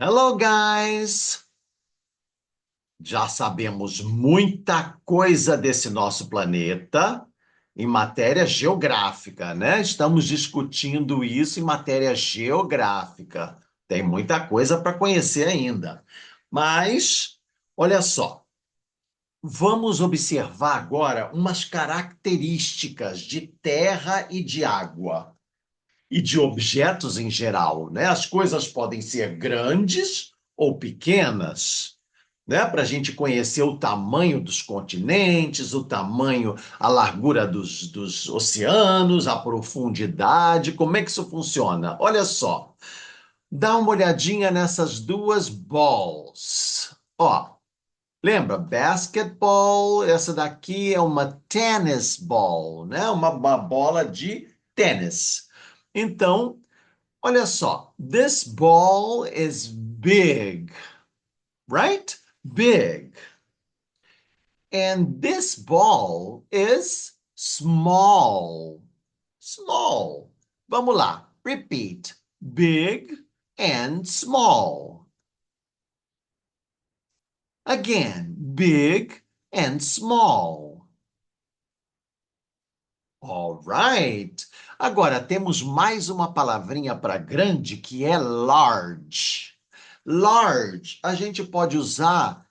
Hello, guys! Já sabemos muita coisa desse nosso planeta em matéria geográfica, né? Estamos discutindo isso em matéria geográfica. Tem muita coisa para conhecer ainda. Mas, olha só, vamos observar agora umas características de terra e de água e de objetos em geral, né? As coisas podem ser grandes ou pequenas, né? Para a gente conhecer o tamanho dos continentes, o tamanho, a largura dos oceanos, a profundidade, como é que isso funciona? Olha só, dá uma olhadinha nessas duas balls. Ó, lembra? Basketball, essa daqui é uma tennis ball, né? Uma bola de tênis. Então, olha só, this ball is big, right? Big. And this ball is small. Small. Vamos lá. Repeat. Big and small. Again, big and small. All right. Agora temos mais uma palavrinha para grande que é large. Large, a gente pode usar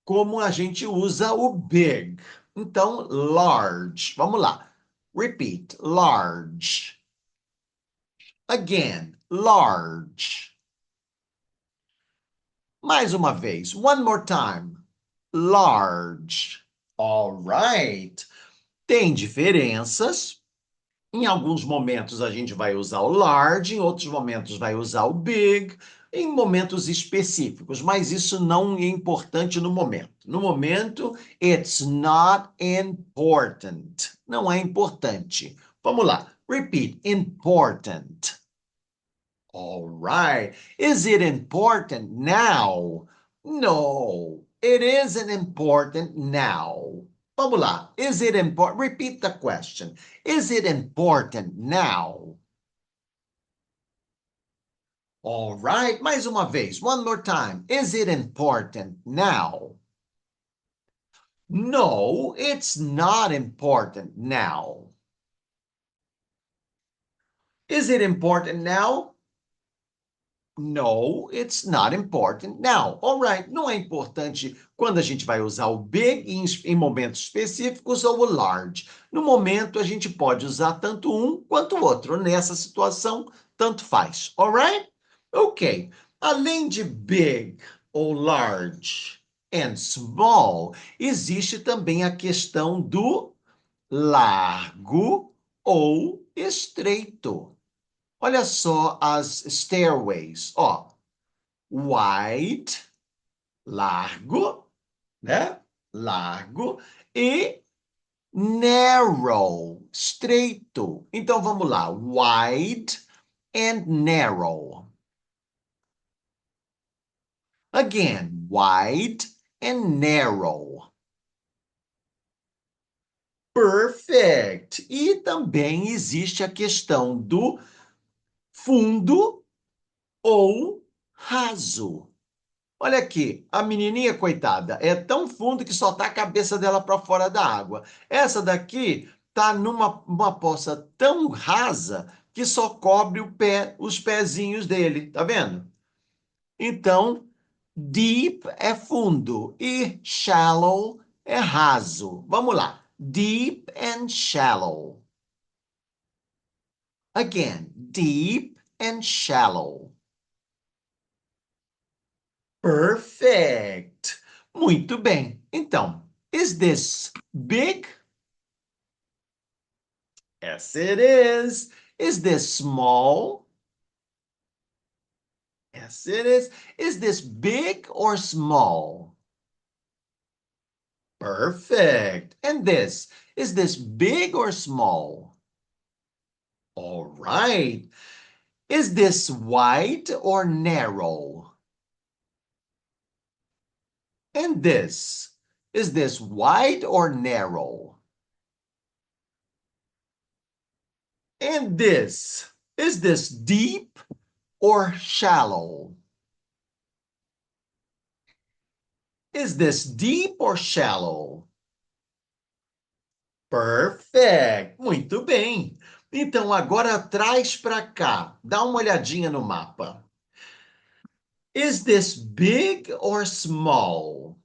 como a gente usa o big. Então, large. Vamos lá. Repeat. Large. Again. Large. Mais uma vez. One more time. Large. All right. Tem diferenças. Em alguns momentos a gente vai usar o large, em outros momentos vai usar o big, em momentos específicos, mas isso não é importante no momento. No momento, it's not important. Não é importante. Vamos lá. Repeat. Important. All right. Is it important now? No, it isn't important now. Vamos lá. Is it important? Repeat the question. Is it important now? All right. Mais uma vez. One more time. Is it important now? No, it's not important now. Is it important now? No, it's not important now. All right, não é importante quando a gente vai usar o big em momentos específicos ou o large. No momento, a gente pode usar tanto um quanto o outro. Nessa situação, tanto faz. All right? Ok. Além de big ou large and small, existe também a questão do largo ou estreito. Olha só as stairways, ó. Wide, largo, né? Largo e narrow, estreito. Então vamos lá. Wide and narrow. Again, wide and narrow. Perfect. E também existe a questão do fundo ou raso. Olha aqui, a menininha, coitada, é tão fundo que só tá a cabeça dela para fora da água. Essa daqui tá numa uma poça tão rasa que só cobre o pé, os pezinhos dele, tá vendo? Então, deep é fundo e shallow é raso. Vamos lá. Deep and shallow. Again, deep and shallow. Perfect. Muito bem. Então, is this big? Yes, it is. Is this small? Yes, it is. Is this big or small? Perfect. And this, is this big or small? All right. Is this wide or narrow? And this, is this wide or narrow? And this, is this deep or shallow? Is this deep or shallow? Perfect. Muito bem. Então, agora traz para cá. Dá uma olhadinha no mapa. Is this big or small?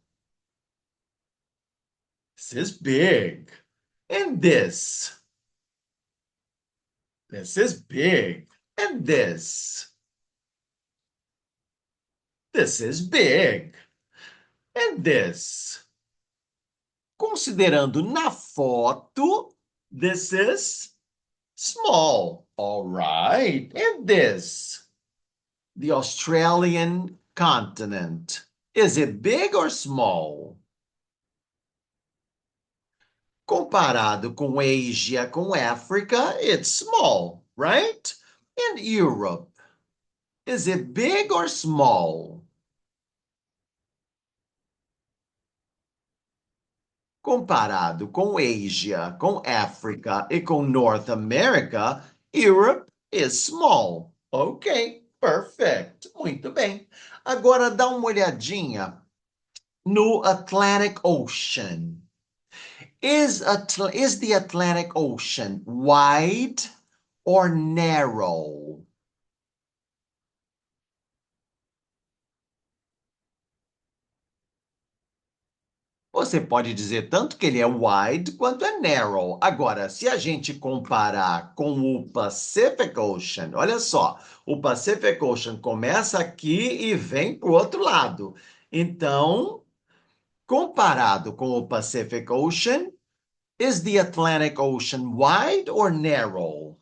This is big. And this? This is big. And this? This is big. And this? Considerando na foto, this is small. All right. And this? The Australian continent. Is it big or small? Comparado com Asia, com Africa, it's small, right? And Europe, is it big or small? Comparado com Asia, com África e com North America, Europe is small. Ok, perfect. Muito bem. Agora dá uma olhadinha no Atlantic Ocean. Is the Atlantic Ocean wide or narrow? Você pode dizer tanto que ele é wide quanto é narrow. Agora, se a gente comparar com o Pacific Ocean, olha só, o Pacific Ocean começa aqui e vem para o outro lado. Então, comparado com o Pacific Ocean, is the Atlantic Ocean wide or narrow?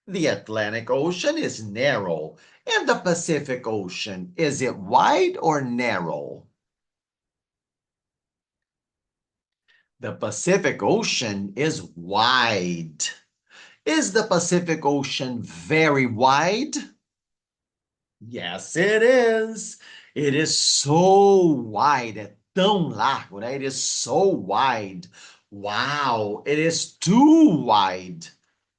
The Atlantic Ocean is narrow. And the Pacific Ocean, is it wide or narrow? The Pacific Ocean is wide. Is the Pacific Ocean very wide? Yes, it is. It is so wide. É tão largo, né? It is so wide. Wow, it is too wide.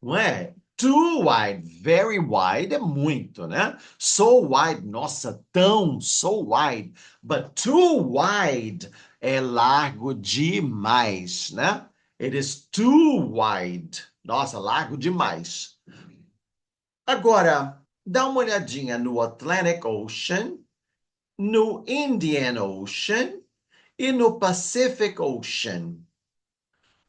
Não é? Too wide, very wide é muito, né? So wide, nossa, tão, so wide. But too wide é largo demais, né? It is too wide. Nossa, largo demais. Agora, dá uma olhadinha no Atlantic Ocean, no Indian Ocean e no Pacific Ocean.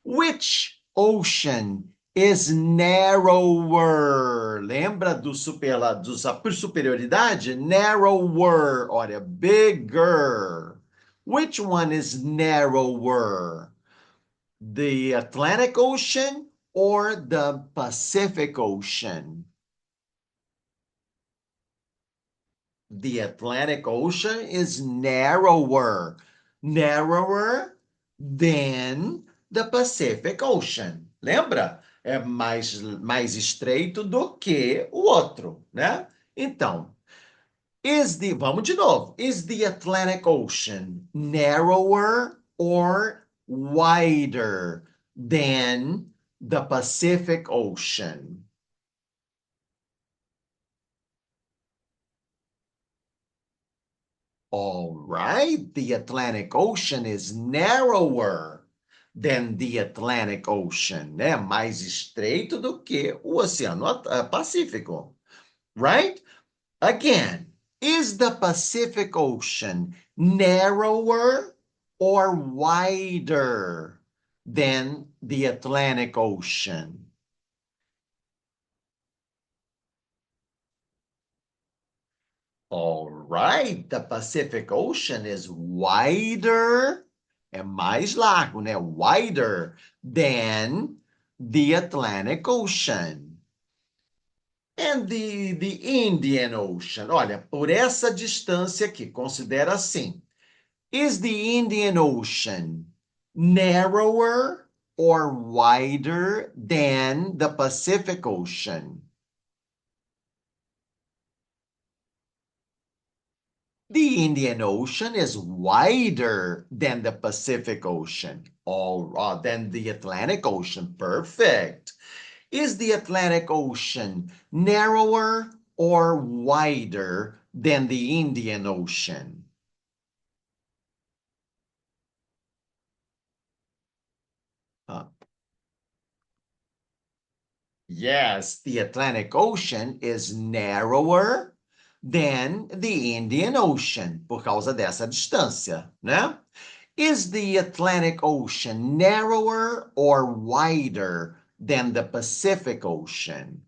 Which ocean is narrower? Lembra do superioridade? Narrower. Olha, bigger. Which one is narrower? The Atlantic Ocean or the Pacific Ocean? The Atlantic Ocean is narrower. Narrower than the Pacific Ocean. Lembra? É mais estreito do que o outro, né? Então, vamos de novo. Is the Atlantic Ocean narrower or wider than the Pacific Ocean? All right, the Atlantic Ocean is narrower than the Atlantic Ocean, né? Mais estreito do que o Oceano Pacífico, right? Again, is the Pacific Ocean narrower or wider than the Atlantic Ocean? All right, the Pacific Ocean is wider, é mais largo, né? Wider than the Atlantic Ocean. And the Indian Ocean. Olha, por essa distância aqui, considera assim. Is the Indian Ocean narrower or wider than the Pacific Ocean? The Indian Ocean is wider than the Pacific Ocean, than the Atlantic Ocean. Perfect. Is the Atlantic Ocean narrower or wider than the Indian Ocean? Uh, yes, the Atlantic Ocean is narrower than the Indian Ocean, por causa dessa distância, né? Is the Atlantic Ocean narrower or wider than the Pacific Ocean?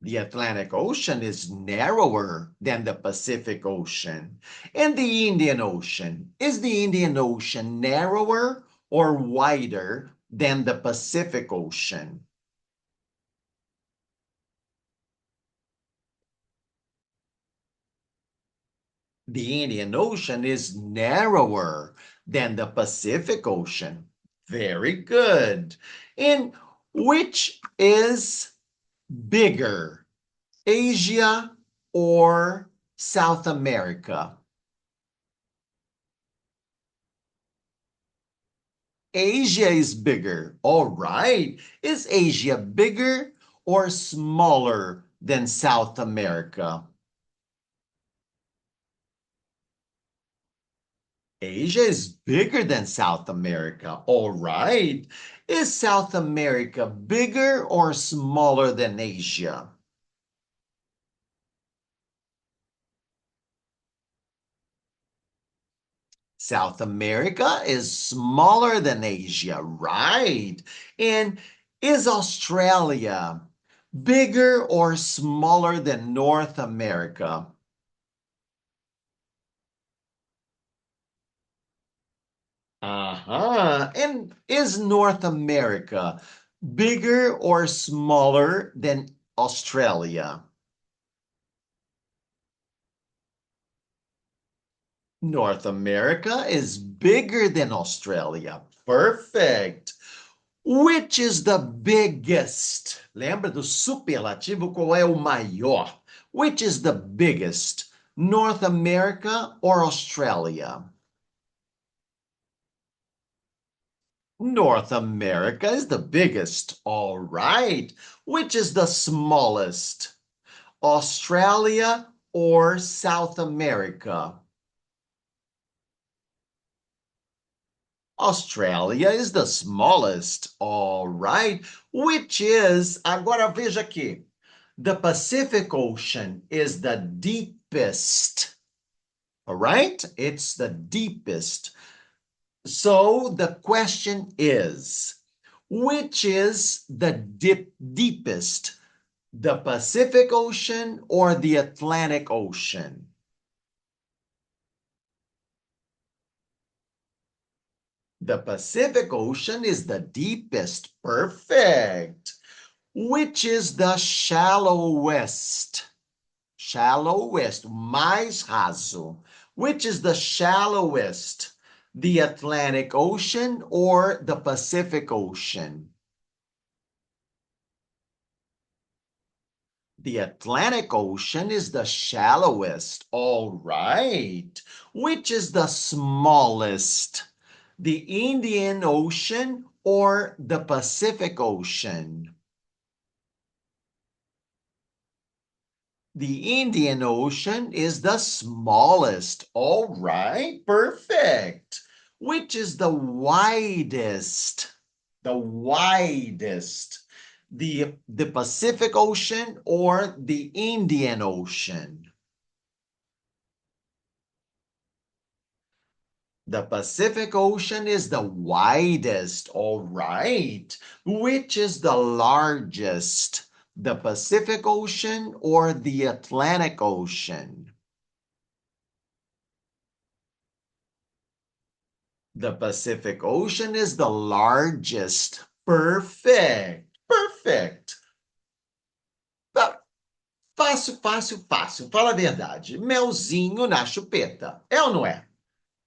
The Atlantic Ocean is narrower than the Pacific Ocean. And the Indian Ocean, is the Indian Ocean narrower or wider than the Pacific Ocean? The Indian Ocean is narrower than the Pacific Ocean. Very good. And which is bigger, Asia or South America? Asia is bigger. All right. Is Asia bigger or smaller than South America? Asia is bigger than South America. All right. Is South America bigger or smaller than Asia? South America is smaller than Asia, right? And is Australia bigger or smaller than North America? Uh-huh. And is North America bigger or smaller than Australia? North America is bigger than Australia. Perfect. Which is the biggest? Lembra do superlativo? Qual é o maior? Which is the biggest? North America or Australia? North America is the biggest. All right. Which is the smallest? Australia or South America? Australia is the smallest. All right. Which is, agora veja aqui. The Pacific Ocean is the deepest. All right? It's the deepest. So the question is, which is the deepest? The Pacific Ocean or the Atlantic Ocean? The Pacific Ocean is the deepest. Perfect. Which is the shallowest? Shallowest, mais raso. Which is the shallowest? The Atlantic Ocean or the Pacific Ocean? The Atlantic Ocean is the shallowest. All right. Which is the smallest? The Indian Ocean or the Pacific Ocean? The Indian Ocean is the smallest. All right, perfect. Which is the widest? The widest. The Pacific Ocean or the Indian Ocean? The Pacific Ocean is the widest. All right. Which is the largest? The Pacific Ocean or the Atlantic Ocean? The Pacific Ocean is the largest. Perfect. Perfect. Fácil, fácil, fácil. Fala a verdade. Melzinho na chupeta. É ou não é?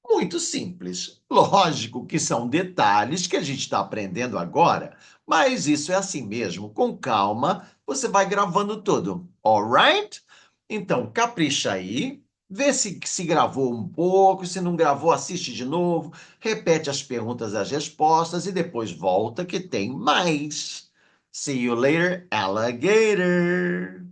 Muito simples. Lógico que são detalhes que a gente está aprendendo agora, mas isso é assim mesmo. Com calma, você vai gravando tudo. Alright? Então, capricha aí. Vê se gravou um pouco. Se não gravou, assiste de novo. Repete as perguntas e as respostas e depois volta que tem mais. See you later, alligator.